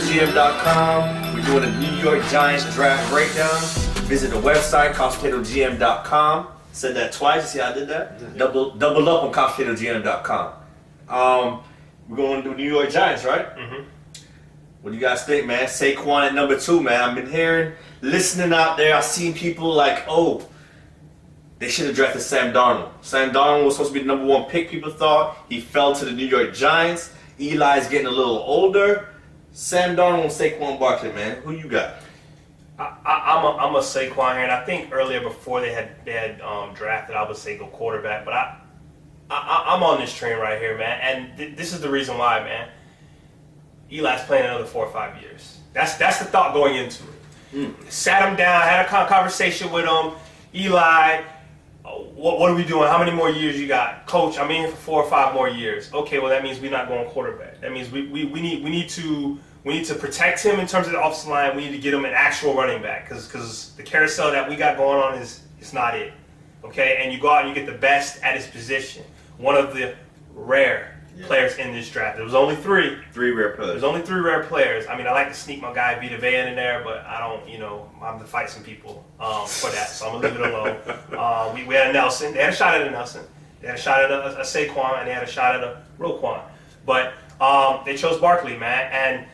CoffeeTableGM.com. We're doing a New York Giants draft breakdown. Visit the website, CoffeeTableGM.com. Said that twice. See how I did that? Mm-hmm. Double up on CoffeeTableGM.com. We're going to do New York Giants, right? Mm-hmm. What do you guys think, man? Saquon at number 2, man. I've been listening out there. I've seen people like, oh, they should have drafted Sam Darnold. Sam Darnold was supposed to be the number 1 pick, people thought. He fell to the New York Giants. Eli's getting a little older. Sam Darnold and Saquon Barkley, man. Who you got? I'm a Saquon here, and I think earlier before they had drafted, I would say go quarterback. But I'm on this train right here, man. And this is the reason why, man. Eli's playing another 4 or 5 years. That's the thought going into it. Sat him down, had a conversation with him. Eli, what are we doing? How many more years you got? Coach, I'm in here for 4 or 5 more years. Okay, well that means we're not going quarterback. That means we need to protect him in terms of the offensive line. We need to get him an actual running back because the carousel that we got going on is not it. Okay, and you go out and you get the best at his position. One of the rare players in this draft. There was only 3. 3 rare players. There's only 3 rare players. I mean, I like to sneak my guy Vita Vea in there, but I don't, I'm to fight some people for that, so I'm going to leave it alone. We had a Nelson. They had a shot at a Nelson. They had a shot at a Saquon, and they had a shot at a Roquan. But they chose Barkley, man, and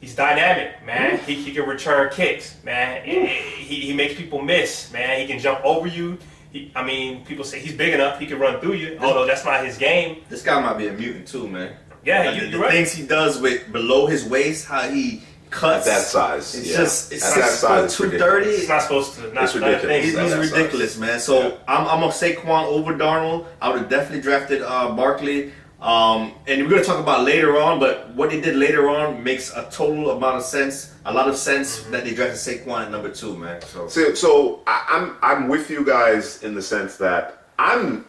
he's dynamic, man. He can return kicks, man. He makes people miss, man. He can jump over you. People say he's big enough, he can run through you, although that's not his game. This guy might be a mutant too, man. Yeah, the right. things he does with below his waist, how he cuts. At that size. It's just 230. It's not supposed to. It's ridiculous. He's ridiculous, man. So I'm a Saquon over Darnold. I would have definitely drafted Barkley. And we're going to talk about later on, but what they did later on makes a total amount of sense. A lot of sense that they drafted Saquon at number 2, man. So I'm with you guys in the sense that I'm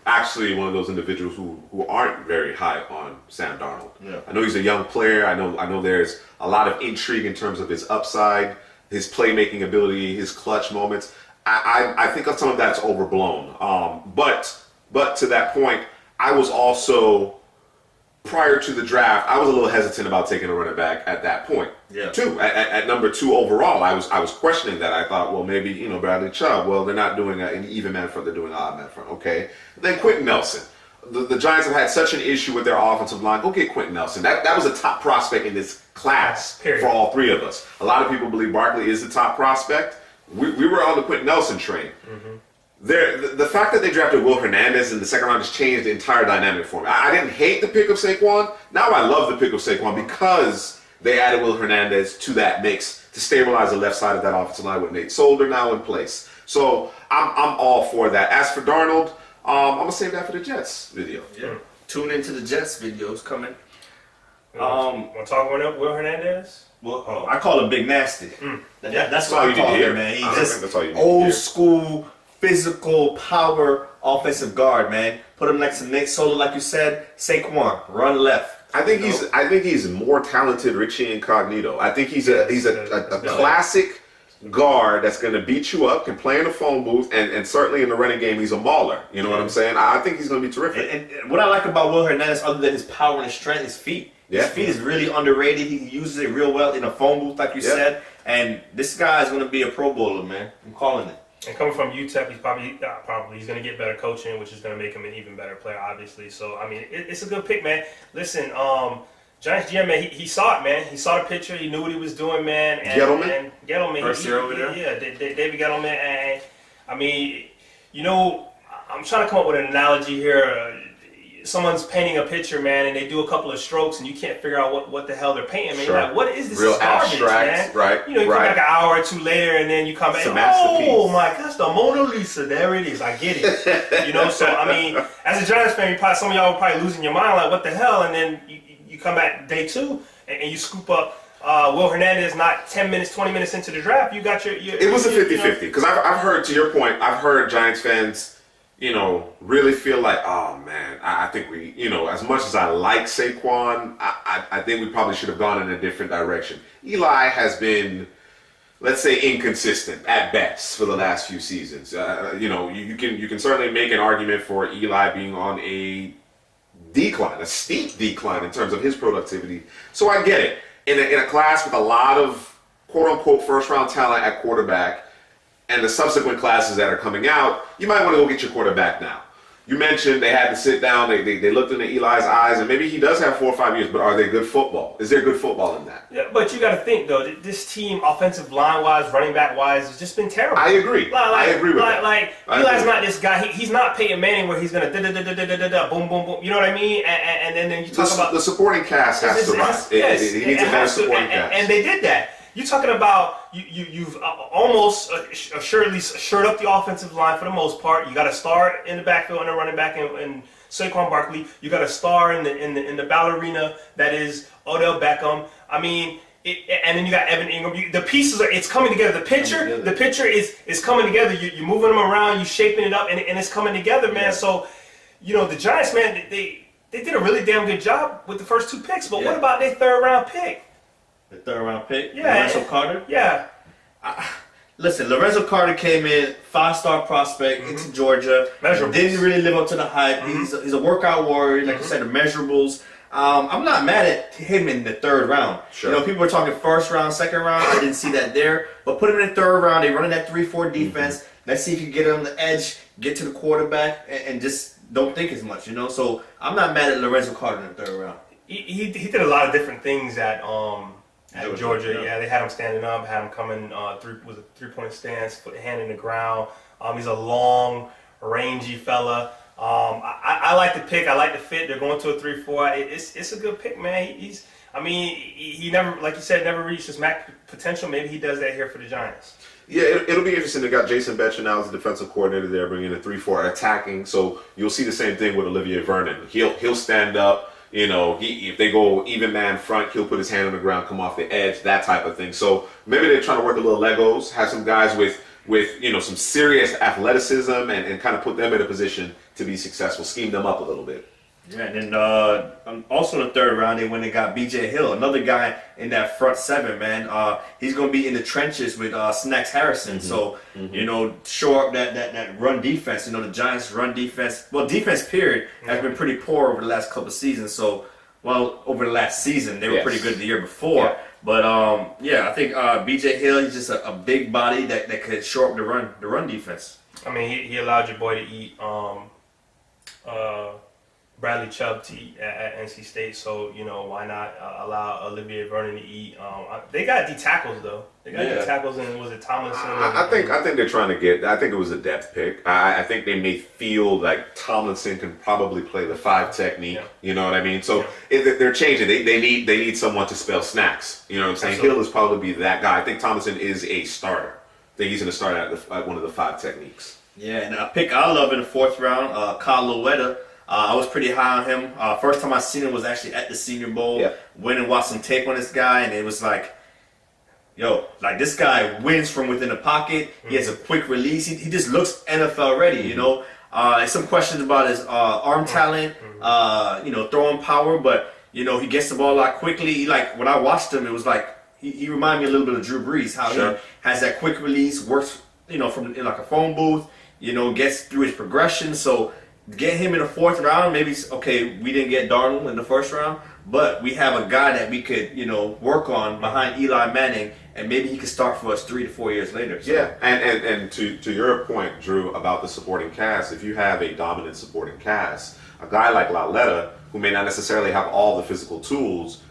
actually one of those individuals who aren't very high on Sam Darnold. Yeah. I know he's a young player. I know there's a lot of intrigue in terms of his upside, his playmaking ability, his clutch moments. I think some of that's overblown. But to that point, I was also, prior to the draft, I was a little hesitant about taking a running back at that point. Yeah. Too. At number 2 overall, I was questioning that. I thought, well, maybe, Bradley Chubb. Well, they're not doing an even man front, they're doing an odd man front. Okay. Then Quenton Nelson. The Giants have had such an issue with their offensive line. Go get Quenton Nelson. That was a top prospect in this class for all 3 of us. A lot of people believe Barkley is the top prospect. We were on the Quenton Nelson train. Mm-hmm. The fact that they drafted Will Hernandez in the second round has changed the entire dynamic for me. I didn't hate the pick of Saquon. Now I love the pick of Saquon because they added Will Hernandez to that mix to stabilize the left side of that offensive line with Nate Solder now in place. So I'm all for that. As for Darnold, I'm going to save that for the Jets video. Yeah. Tune into the Jets videos coming. Want to talk about Will Hernandez? Well, I call him Big Nasty. That's what I call him, man. He's just old school, physical power offensive guard, man. Put him next to Nate Solder, like you said. Saquon, run left. I think he's more talented Richie Incognito. I think he's a classic guard that's going to beat you up, can play in the phone booth, and certainly in the running game, he's a mauler. You know what I'm saying? I think he's going to be terrific. And what I like about Will Hernandez, other than his power and his strength, his feet. His feet is really underrated. He uses it real well in a phone booth, like you said. And this guy is going to be a Pro Bowler, man. I'm calling it. And coming from UTEP, he's probably he's going to get better coaching, which is going to make him an even better player, obviously. So, I mean, it's a good pick, man. Listen, Giants GM, man, he saw it, man. He saw the picture. He knew what he was doing, man. And Gettleman. First year over there? Yeah, David Gettleman. And, I mean, I'm trying to come up with an analogy here. Someone's painting a picture, man, and they do a couple of strokes, and you can't figure out what the hell they're painting, man. Sure. You're like, what is this? Real garbage, abstract, man? right? You come back an hour or 2 later, and then you come back, oh my gosh, the Mona Lisa, there it is. I get it. So I mean, as a Giants fan, some of y'all were probably losing your mind, like, what the hell? And then you come back day 2, and you scoop up Will Hernandez, not 10 minutes, 20 minutes into the draft. You got your it was a 50-50 because I've heard, to your point, I've heard Giants fans, really feel like, oh man, I think we, as much as I like Saquon, I think we probably should have gone in a different direction. Eli has been, let's say, inconsistent at best for the last few seasons. You can certainly make an argument for Eli being on a decline, a steep decline in terms of his productivity. So I get it. in a class with a lot of quote-unquote first-round talent at quarterback and the subsequent classes that are coming out, you might want to go get your quarterback now. You mentioned they had to sit down, they looked into Eli's eyes, and maybe he does have 4 or 5 years, but are they good football? Is there good football in that? Yeah, but you got to think, though, this team, offensive line-wise, running back-wise, has just been terrible. I agree. I agree with that. Like, Eli's not this guy. He's not Peyton Manning where he's going to da-da-da-da-da-da-da, boom, boom, boom. You know what I mean? And then you talk about... The supporting cast has to rise. He needs a better supporting cast. And they did that. You're talking about you've almost assuredly shored up the offensive line for the most part. You got a star in the backfield and a running back in Saquon Barkley. You got a star in the ballerina that is Odell Beckham. I mean, and then you got Evan Ingram. The pieces it's coming together. The picture is coming together. You're moving them around. You're shaping it up, and it's coming together, man. Yeah. So, the Giants, man, they did a really damn good job with the first 2 picks. But what about their 3rd round pick? The 3rd round pick? Yeah. Lorenzo Carter? Yeah. Listen, Lorenzo Carter came in, 5-star prospect into Georgia. Didn't really live up to the hype. He's a workout warrior, like you said, the measurables. I'm not mad at him in the 3rd round. Sure. People were talking 1st round, 2nd round. I didn't see that there. But put him in the 3rd round. They running that 3-4 defense. Let's see if you can get on the edge, get to the quarterback, and just don't think as much, So I'm not mad at Lorenzo Carter in the 3rd round. He did a lot of different things at Georgia. Yeah, they had him standing up, had him coming with a 3-point stance, put a hand in the ground. He's a long, rangy fella. I like the pick. I like the fit. They're going to a 3-4. It's a good pick, man. He never, like you said, never reached his max potential. Maybe he does that here for the Giants. Yeah, it'll be interesting. They got Jason Betcher now as the defensive coordinator there, bringing a 3-4 attacking. So you'll see the same thing with Olivier Vernon. He'll stand up. If they go even man front, he'll put his hand on the ground, come off the edge, that type of thing. So maybe they're trying to work a little Legos, have some guys with some serious athleticism and kind of put them in a position to be successful, scheme them up a little bit. Yeah, and then also in the 3rd round, they went and got B.J. Hill, another guy in that front 7, man. He's going to be in the trenches with Snacks Harrison. So, shore up that run defense. The Giants' run defense, defense period, has been pretty poor over the last couple of seasons. So, over the last season, they were pretty good the year before. Yeah. But, I think B.J. Hill, he's just a big body that could shore up the run defense. I mean, he allowed your boy to eat Bradley Chubb to eat at NC State, so why not allow Olivier Vernon to eat? They got D tackles though. They got D tackles, and was it Tomlinson? I think they're trying to get. I think it was a depth pick. I think they may feel like Tomlinson can probably play the 5 technique. Yeah. You know what I mean? So they're changing. They need someone to spell snacks. You know what I'm saying? Absolutely. Hill is probably that guy. I think Tomlinson is a starter. I think he's going to start at one of the 5 techniques. Yeah, and a pick I love in the 4th round, Kyle Louetta. I was pretty high on him. First time I seen him was actually at the Senior Bowl. Yeah. Went and watched some tape on this guy, and it was like, this guy wins from within the pocket. He has a quick release. He just looks NFL ready, There's some questions about his arm talent, throwing power, but, he gets the ball a lot quickly. When I watched him, it was like, he reminded me a little bit of Drew Brees, how he has that quick release, works, from like a phone booth, gets through his progression. So, get him in the 4th round, maybe, we didn't get Darnold in the 1st round, but we have a guy that we could, work on behind Eli Manning, and maybe he could start for us 3 to 4 years later. So. Yeah, and to your point, Drew, about the supporting cast, if you have a dominant supporting cast, a guy like Lauletta, who may not necessarily have all the physical tools,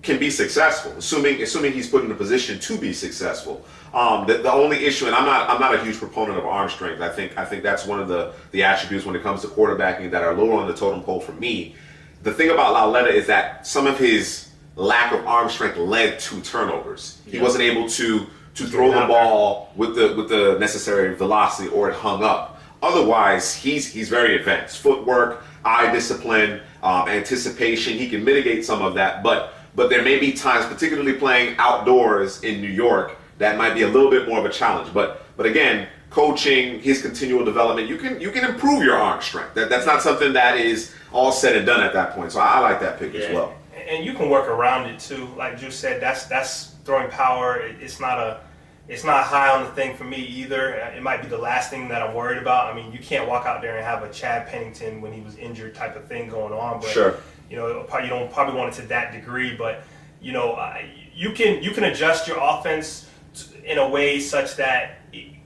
can be successful, assuming he's put in a position to be successful. The only issue, and I'm not a huge proponent of arm strength. I think that's one of the attributes when it comes to quarterbacking that are lower on the totem pole for me. The thing about Lauletta is that some of his lack of arm strength led to turnovers. He wasn't able to throw the ball with the necessary velocity, or it hung up. Otherwise, he's very advanced. Footwork, eye discipline, anticipation. He can mitigate some of that, but there may be times, particularly playing outdoors in New York, that might be a little bit more of a challenge. But again, coaching, his continual development, you can improve your arm strength. That's not something that is all said and done at that point. So I like that pick as well. And you can work around it too. Like Drew said, that's throwing power. It's not high on the thing for me either. It might be the last thing that I'm worried about. I mean, you can't walk out there and have a Chad Pennington when he was injured type of thing going on. But, sure. You don't probably want it to that degree, but you can adjust your offense in a way such that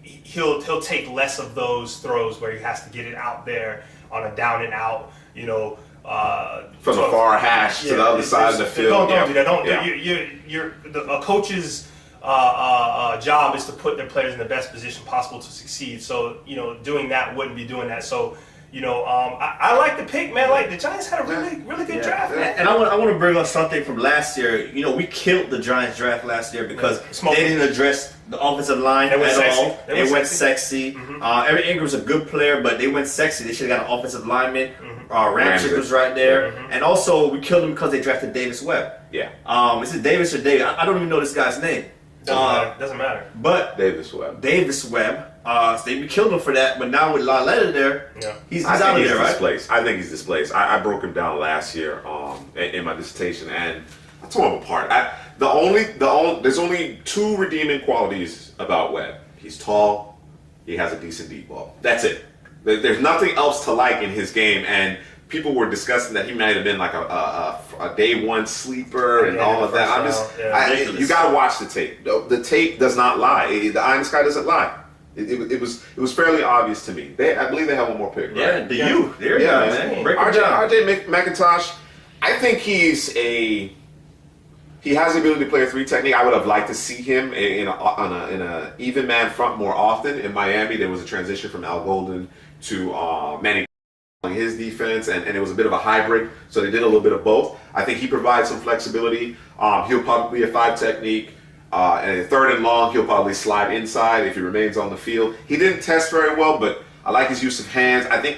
he'll take less of those throws where he has to get it out there on a down and out, from the far hash to the other side of the field. Don't do that. A coach's job is to put their players in the best position possible to succeed. So doing that wouldn't be doing that. So I like the pick, man. Like the Giants had a really good draft, man. And I want to bring up something from last year. We killed the Giants draft last year because they didn't address the offensive line at all. They went sexy. Eric Ingram's a good player, but they went sexy. They should have got an offensive lineman. Ramchick was right there. And also, we killed him because they drafted Davis Webb. Yeah. Is it Davis or David? I don't even know this guy's name. Doesn't matter. But Davis Webb. They killed him for that, but now with Laletta there, he's out of there, right? Displaced. I think he's displaced. I broke him down last year in my dissertation, and I tore him apart. There's only two redeeming qualities about Webb. He's tall. He has a decent deep ball. That's it. There's nothing else to like in his game, and people were discussing that he might have been like a day one sleeper and all of that. You got to watch the tape. The tape does not lie. The eye in the sky doesn't lie. It was fairly obvious to me. I believe they have one more pick, right? Yeah, there you go, man. RJ McIntosh, I think he has the ability to play a 3 technique. I would have liked to see him in a even man front more often. In Miami, there was a transition from Al Golden to Manning his defense, and it was a bit of a hybrid, so they did a little bit of both. I think he provides some flexibility. He'll probably be a 5 technique. And 3rd and long, he'll probably slide inside if he remains on the field. He didn't test very well, but I like his use of hands. I think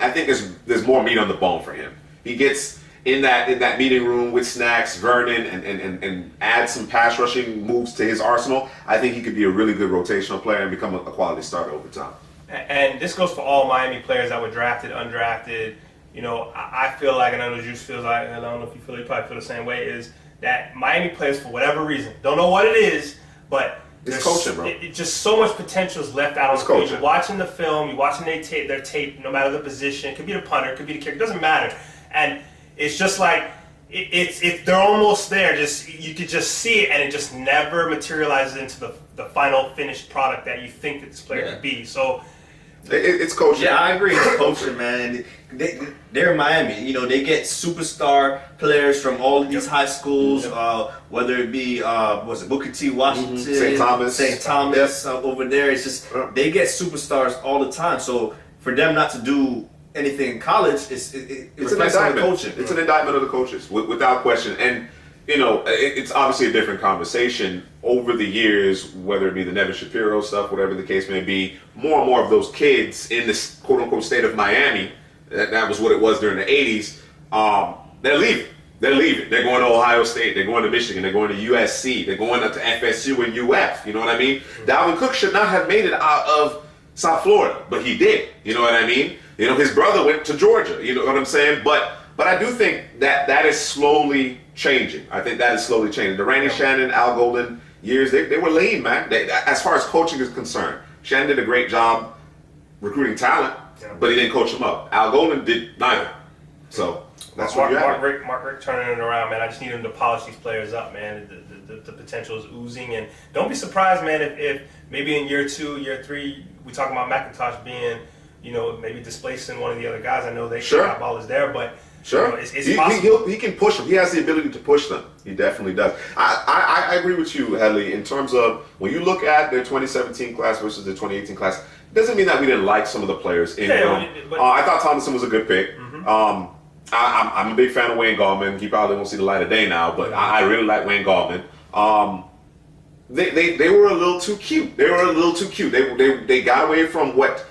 there's more meat on the bone for him. He gets in that meeting room with Snacks, Vernon, and adds some pass rushing moves to his arsenal. I think he could be a really good rotational player and become a quality starter over time. And this goes for all Miami players that were drafted, undrafted. I feel like, and I know Juice feels like, and I don't know if you feel, you probably feel the same way, is that Miami players, for whatever reason, don't know what it is, but it's coaching, bro. Just so much potential is left out on the field. You're watching the film, you're watching their tape, no matter the position. It could be the punter, it could be the kicker, it doesn't matter. And it's just like, they're almost there. You could just see it, and it just never materializes into the final finished product that you think that this player could be. So it's coaching. Yeah, I agree. It's coaching, man. They're in Miami. They get superstar players from all of these high schools, whether it be Booker T. Washington, St. Thomas over there. It's just they get superstars all the time. So for them not to do anything in college, it's an indictment. Coaching. It's an indictment of the coaches, without question. And it's obviously a different conversation over the years, whether it be the Nevin Shapiro stuff, whatever the case may be. More and more of those kids in this quote unquote state of Miami, that was what it was during the 80s, they're leaving. They're going to Ohio State. They're going to Michigan. They're going to USC. They're going up to FSU and UF. You know what I mean? Dalvin Cook should not have made it out of South Florida, but he did. You know what I mean? His brother went to Georgia. You know what I'm saying? But I do think that is slowly changing. I think that is slowly changing. The Randy Shannon, Al Golden years, they were lean, man. As far as coaching is concerned, Shannon did a great job recruiting talent, but he didn't coach them up. Al Golden did neither. So that's what you have. Mark Richt turning it around, man. I just need him to polish these players up, man. The potential is oozing, and don't be surprised, man, if maybe in year 2, year 3, we talk about McIntosh being, maybe displacing one of the other guys. I know that ball is there, but sure, it's possible. He can push them. He has the ability to push them. He definitely does. I agree with you, Headley, in terms of when you look at their 2017 class versus the 2018 class, it doesn't mean that we didn't like some of the players in them. I thought Tomlinson was a good pick. I'm a big fan of Wayne Gallman. He probably won't see the light of day now, but I really like Wayne Gallman. They were a little too cute. They got away from what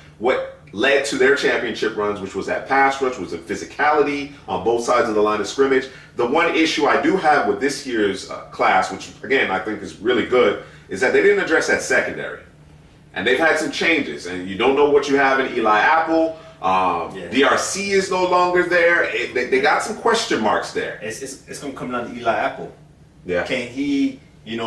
led to their championship runs, which was that pass rush, was the physicality on both sides of the line of scrimmage. The one issue I do have with this year's class, which again I think is really good, is that they didn't address that secondary. And they've had some changes, and you don't know what you have in Eli Apple. DRC is no longer there. They got some question marks there. It's going to come down to Eli Apple. Yeah. Can he,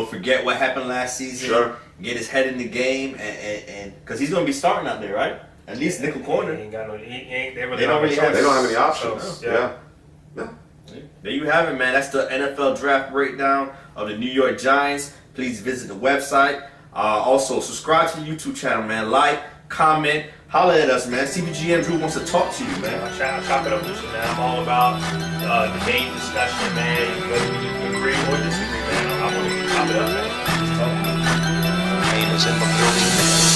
forget what happened last season? Sure. Get his head in the game, and because he's going to be starting out there, right? At least nickel corner. They don't really have any options. So, yeah. There you have it, man. That's the NFL draft breakdown of the New York Giants. Please visit the website. Also, subscribe to the YouTube channel, man. Like, comment, holler at us, man. CPGM Drew wants to talk to you, man. I'll chop it up with you, man. I'm all about debate, discussion, man. Whether you agree or disagree, man. I want to chop it up, man. Is in the building.